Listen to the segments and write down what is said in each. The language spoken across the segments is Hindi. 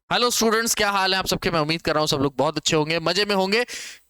हेलो स्टूडेंट्स, क्या हाल है आप सबके। मैं उम्मीद कर रहा हूँ सब लोग बहुत अच्छे होंगे, मजे में होंगे।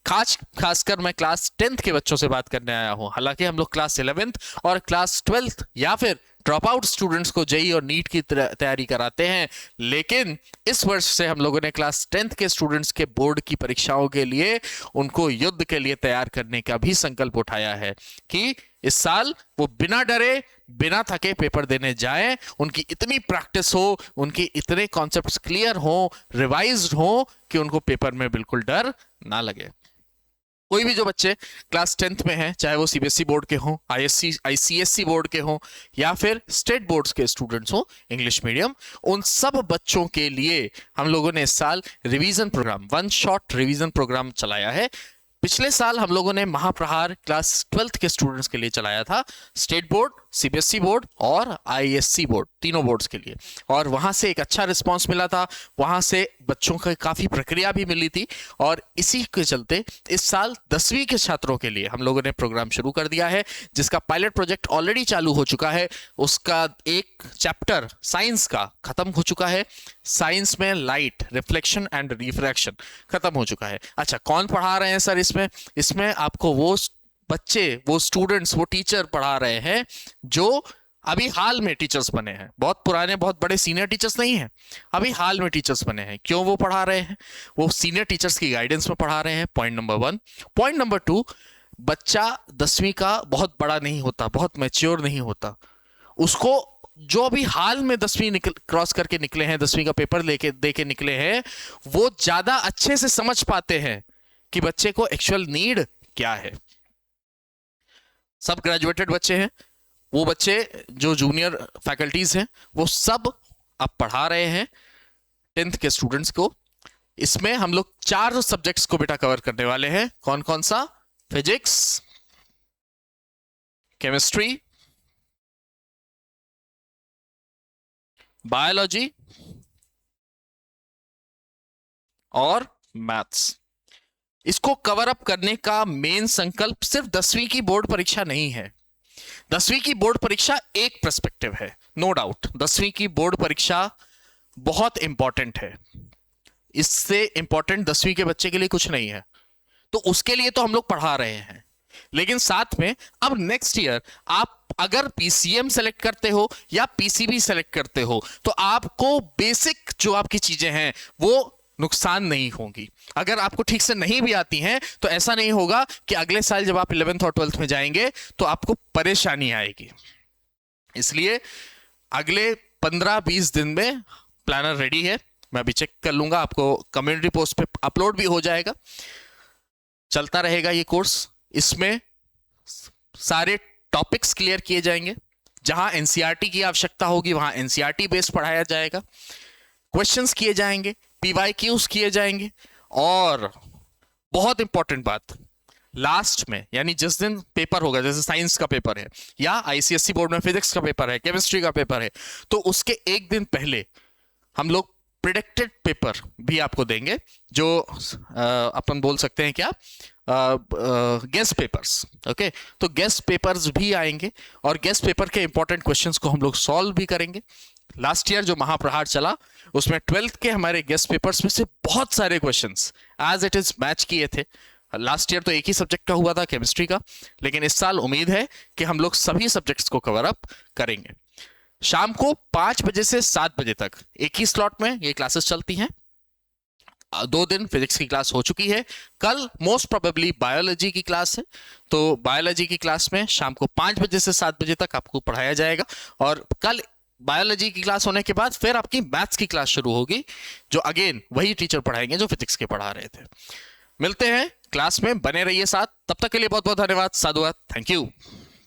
खासकर मैं क्लास 10th के बच्चों से बात करने आया हूँ। हालांकि हम लोग क्लास 11th और क्लास 12th या फिर ड्रॉप आउट स्टूडेंट्स को जेई और नीट की तैयारी कराते हैं, लेकिन इस वर्ष से हम लोगों ने क्लास 10th के स्टूडेंट्स के बोर्ड की परीक्षाओं के लिए उनको युद्ध के लिए तैयार करने का भी संकल्प उठाया है कि इस साल वो बिना डरे बिना थके पेपर देने जाएं। उनकी इतनी प्रैक्टिस हो, उनके इतने कॉन्सेप्ट्स क्लियर हो, रिवाइज्ड हो कि उनको पेपर में बिल्कुल डर ना लगे। कोई भी जो बच्चे क्लास 10th में हैं, चाहे वो सीबीएसई बोर्ड के हों, आईएससी आईसीएससी बोर्ड के हों या फिर स्टेट बोर्ड्स के स्टूडेंट्स हों इंग्लिश मीडियम, उन सब बच्चों के लिए हम लोगों ने इस साल revision program, one shot revision program चलाया है। पिछले साल हम लोगों ने महाप्रहार क्लास 12th के स्टूडेंट्स के लिए चलाया था, स्टेट बोर्ड, सीबीएसई बोर्ड और आईएससी बोर्ड, तीनों बोर्ड्स के लिए, और वहां से एक अच्छा रिस्पांस मिला था। वहां से बच्चों की काफी प्रक्रिया भी मिली थी और इसी के चलते इस साल 10वीं के छात्रों के लिए हम लोगों ने प्रोग्राम शुरू कर दिया है, जिसका पायलट प्रोजेक्ट ऑलरेडी चालू हो चुका है। उसका एक चैप्टर साइंस का खत्म हो चुका है। साइंस में लाइट, रिफ्लेक्शन एंड रिफ्रैक्शन खत्म हो चुका है। अच्छा, कौन पढ़ा रहे हैं सर इसमें? इसमें आपको वो बच्चे, वो स्टूडेंट्स, वो टीचर पढ़ा रहे हैं जो अभी हाल में टीचर्स बने हैं। बहुत पुराने, बहुत बड़े सीनियर टीचर्स नहीं हैं, अभी हाल में टीचर्स बने हैं। क्यों वो पढ़ा रहे हैं? वो सीनियर टीचर्स की गाइडेंस में पढ़ा रहे हैं, पॉइंट नंबर 1। पॉइंट नंबर 2, बच्चा 10वीं का बहुत बड़ा नहीं होता, बहुत मैच्योर नहीं होता। उसको जो अभी हाल में 10वीं क्रॉस करके निकले हैं, 10वीं का पेपर लेके दे के निकले हैं, वो ज्यादा अच्छे से समझ पाते हैं कि बच्चे को एक्चुअल नीड क्या है। सब ग्रेजुएटेड बच्चे हैं, वो बच्चे जो जूनियर फैकल्टीज हैं वो सब अब पढ़ा रहे हैं 10th के स्टूडेंट्स को। इसमें हम लोग 4 सब्जेक्ट्स को बेटा कवर करने वाले हैं। कौन कौन सा? फिजिक्स, केमिस्ट्री, बायोलॉजी और मैथ्स। इसको कवर अप करने का मेन संकल्प सिर्फ 10वीं की बोर्ड परीक्षा नहीं है। 10वीं की बोर्ड परीक्षा एक पर्सपेक्टिव है, नो डाउट 10वीं की बोर्ड परीक्षा बहुत इंपॉर्टेंट है। इससे इंपॉर्टेंट 10वीं के बच्चे के लिए कुछ नहीं है, तो उसके लिए तो हम लोग पढ़ा रहे हैं। लेकिन साथ में अब नेक्स्ट ईयर आप अगर पीसीएम सेलेक्ट करते हो या पीसीबी सेलेक्ट करते हो तो आपको बेसिक जो आपकी चीजें हैं वो नुकसान नहीं होगी। अगर आपको ठीक से नहीं भी आती हैं तो ऐसा नहीं होगा कि अगले साल जब आप 11th और 12th में जाएंगे तो आपको परेशानी आएगी। इसलिए अगले 15-20 दिन में प्लानर रेडी है, मैं अभी चेक कर लूंगा, आपको कम्युनिटी पोस्ट पे अपलोड भी हो जाएगा। चलता रहेगा ये कोर्स। इसमें सारे टॉपिक्स क्लियर किए जाएंगे। जहां एनसीईआरटी की आवश्यकता होगी वहां एनसीईआरटी बेस्ड पढ़ाया जाएगा, क्वेश्चंस किए जाएंगे, पीवाईक्यूज किए जाएंगे। और बहुत इंपॉर्टेंट बात, लास्ट में यानी जिस दिन पेपर होगा, जैसे साइंस का पेपर है या आईसीएससी बोर्ड में फिजिक्स का पेपर है, केमिस्ट्री का पेपर है, तो उसके एक दिन पहले हम लोग प्रिडिक्टेड पेपर भी आपको देंगे, जो अपन बोल सकते हैं क्या, गेस्ट पेपर्स। ओके, तो गेस्ट पेपर्स भी आएंगे और गेस्ट पेपर के इंपॉर्टेंट क्वेश्चंस को हम लोग सॉल्व भी करेंगे। लास्ट ईयर जो महाप्रहार चला उसमें 12th के हमारे गेस्ट पेपर्स में से बहुत सारे questions as it is match किए थे। लास्ट ईयर तो एक ही सब्जेक्ट का हुआ था, केमिस्ट्री का, लेकिन इस साल उम्मीद है कि हम लोग सभी सब्जेक्ट्स को कवर अप करेंगे। शाम को 5 बजे से 7 बजे तक एक ही स्लॉट में ये क्लासेस चलती हैं। 2 दिन फिजिक्स की क्लास हो चुकी है, कल मोस्ट प्रोबेबली बायोलॉजी की क्लास है, तो बायोलॉजी की क्लास में शाम को 5 बजे से 7 बजे तक आपको पढ़ाया जाएगा। और कल बायोलॉजी की क्लास होने के बाद फिर आपकी मैथ्स की क्लास शुरू होगी, जो अगेन वही टीचर पढ़ाएंगे जो फिजिक्स के पढ़ा रहे थे। मिलते हैं क्लास में, बने रहिए साथ। तब तक के लिए बहुत बहुत धन्यवाद, साधुवाद, थैंक यू।